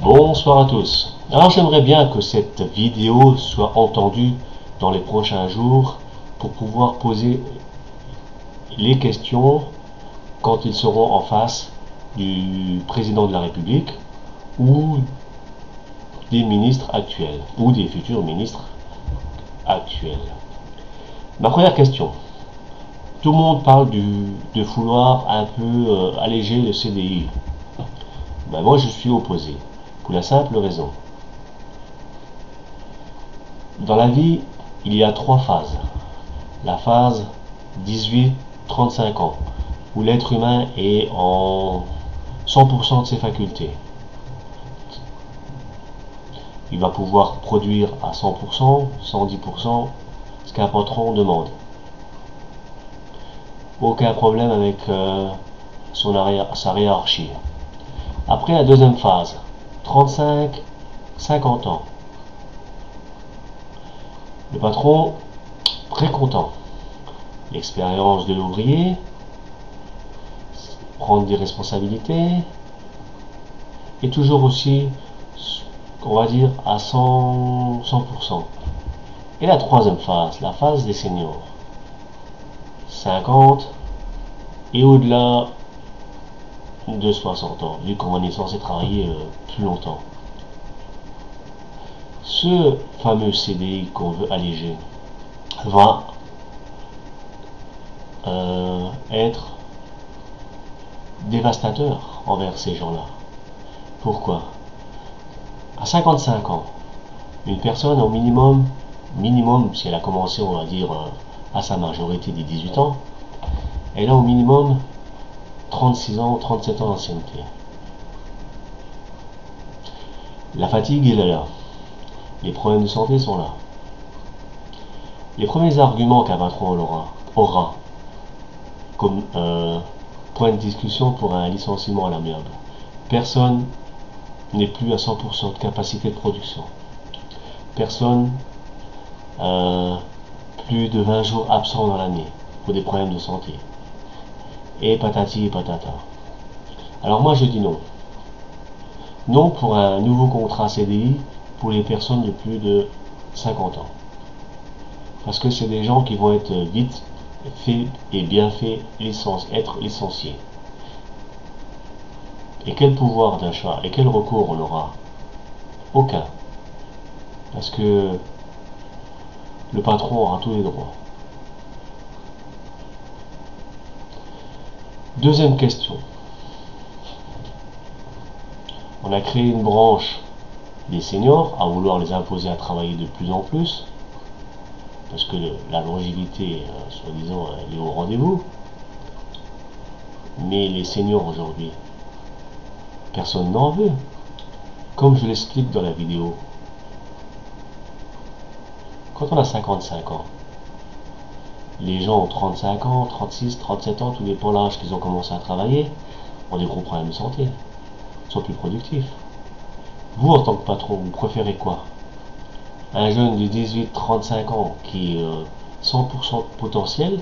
Bonsoir à tous. Alors j'aimerais bien que cette vidéo soit entendue dans les prochains jours pour pouvoir poser les questions quand ils seront en face du président de la République ou des ministres actuels ou des futurs ministres actuels. Ma première question. Tout le monde parle de vouloir un peu alléger le CDI. Ben moi je suis opposé pour la simple raison. Dans la vie, il y a trois phases. La phase 18-35 ans, où l'être humain est en 100% de ses facultés. Il va pouvoir produire à 100%, 110%, ce qu'un patron demande. Aucun problème avec sa hiérarchie. Après la deuxième phase, 35-50 ans. Le patron, très content. L'expérience de l'ouvrier, prendre des responsabilités, et toujours aussi, on va dire, à 100%. Et la troisième phase, la phase des seniors. 50 et au-delà de 60 ans, vu qu'on est censé travailler plus longtemps. Ce fameux CDI qu'on veut alléger va être dévastateur envers ces gens-là. Pourquoi? À 55 ans, une personne au minimum, si elle a commencé, on va dire, à sa majorité des 18 ans, elle a au minimum 36 ans, 37 ans d'ancienneté. La fatigue, elle est là. Les problèmes de santé sont là. Les premiers arguments qu'un patron aura comme point de discussion pour un licenciement à l'amiable. Personne n'est plus à 100% de capacité de production. Personne plus de 20 jours absents dans l'année pour des problèmes de santé. Et patati et patata. Alors moi je dis non. Non pour un nouveau contrat CDI pour les personnes de plus de 50 ans. Parce que c'est des gens qui vont être vite faits et bien faits, être licenciés. Et quel pouvoir d'achat et quel recours on aura? Aucun. Parce que le patron aura tous les droits. Deuxième question. On a créé une branche des seniors à vouloir les imposer à travailler de plus en plus. Parce que la longévité, soi-disant, elle est au rendez-vous. Mais les seniors aujourd'hui, personne n'en veut. Comme je l'explique dans la vidéo. Quand on a 55 ans, les gens ont 35 ans, 36, 37 ans, tout dépend de l'âge qu'ils ont commencé à travailler, ont des gros problèmes de santé, sont plus productifs. Vous, en tant que patron, vous préférez quoi? Un jeune de 18-35 ans qui est 100% de potentiel,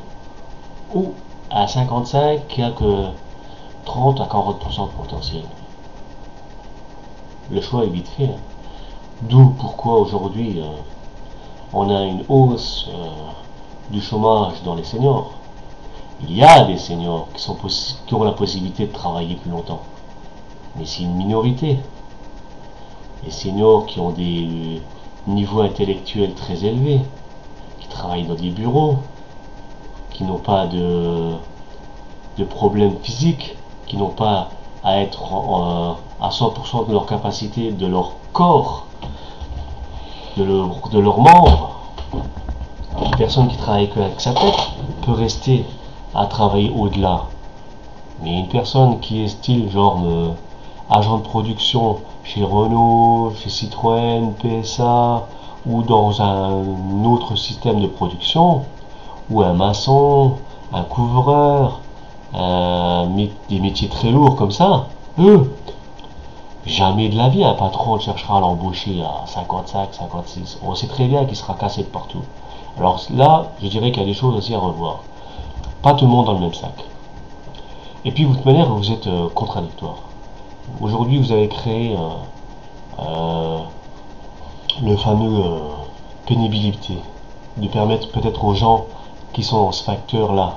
ou à 55 qui a que 30 à 40% de potentiel? Le choix est vite fait. Hein. D'où pourquoi aujourd'hui on a une hausse du chômage dans les seniors. Il y a des seniors qui ont la possibilité de travailler plus longtemps. Mais c'est une minorité. Les seniors qui ont des niveaux intellectuels très élevés, qui travaillent dans des bureaux, qui n'ont pas de problèmes physiques, qui n'ont pas à être à 100% de leur capacité, de leur corps, de leurs membres. Une personne qui travaille avec sa tête peut rester à travailler au-delà. Mais une personne qui est style genre agent de production chez Renault, chez Citroën, PSA ou dans un autre système de production, ou un maçon, un couvreur, des métiers très lourds comme ça, eux, jamais de la vie un patron cherchera à l'embaucher à 55, 56. On sait très bien qu'il sera cassé de partout. Alors là, je dirais qu'il y a des choses aussi à revoir. Pas tout le monde dans le même sac. Et puis, de toute manière, vous êtes contradictoire. Aujourd'hui, vous avez créé euh, le fameux pénibilité, de permettre peut-être aux gens qui sont dans ce facteur-là,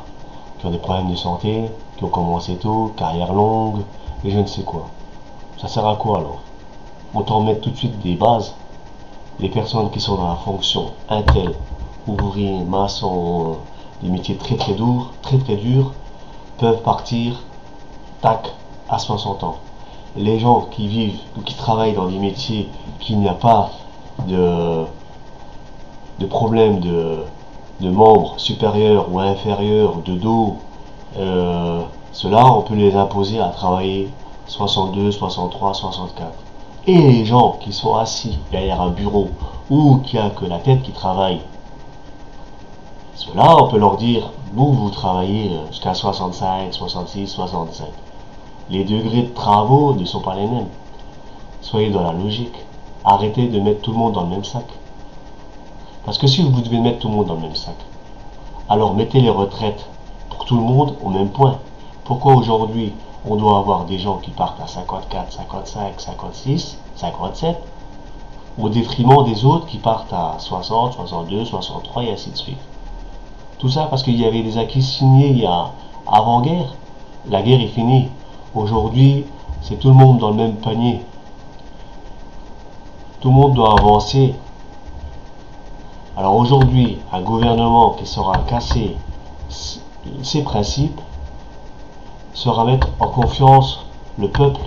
qui ont des problèmes de santé, qui ont commencé tôt, carrière longue, et je ne sais quoi. Ça sert à quoi alors? Autant mettre tout de suite des bases. Les personnes qui sont dans la fonction intel, ouvriers, maçons, des métiers très très durs, peuvent partir, tac, à 60 ans. Les gens qui vivent ou qui travaillent dans des métiers qui n'y a pas de, de problème de membres supérieurs ou inférieurs, de dos, ceux-là, on peut les imposer à travailler 62, 63, 64. Et les gens qui sont assis derrière un bureau ou qui a que la tête qui travaille, ceux-là, on peut leur dire, vous travaillez jusqu'à 65, 66, 67. Les degrés de travaux ne sont pas les mêmes. Soyez dans la logique. Arrêtez de mettre tout le monde dans le même sac. Parce que si vous devez mettre tout le monde dans le même sac, alors mettez les retraites pour tout le monde au même point. Pourquoi aujourd'hui on doit avoir des gens qui partent à 54, 55, 56, 57, au détriment des autres qui partent à 60, 62, 63 et ainsi de suite. Tout ça parce qu'il y avait des acquis signés il y a avant-guerre. La guerre est finie. Aujourd'hui, c'est tout le monde dans le même panier. Tout le monde doit avancer. Alors aujourd'hui, un gouvernement qui saura casser ses principes saura mettre en confiance le peuple.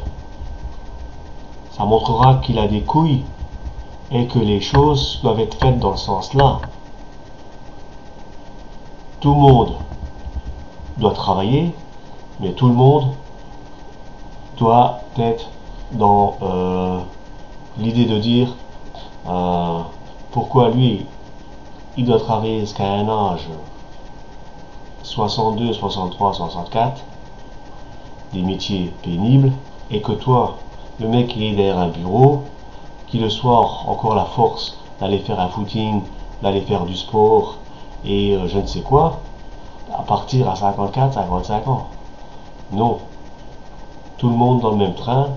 Ça montrera qu'il a des couilles et que les choses doivent être faites dans ce sens-là. Tout le monde doit travailler, mais tout le monde doit être dans l'idée de dire pourquoi lui il doit travailler jusqu'à un âge 62, 63, 64, des métiers pénibles, et que toi, le mec qui est derrière un bureau, qui le soir encore la force d'aller faire un footing, d'aller faire du sport et je ne sais quoi, à partir à 54, 55 ans. Non. Tout le monde dans le même train,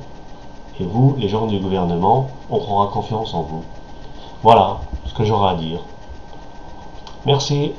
et vous, les gens du gouvernement, on prendra confiance en vous. Voilà ce que j'aurai à dire. Merci.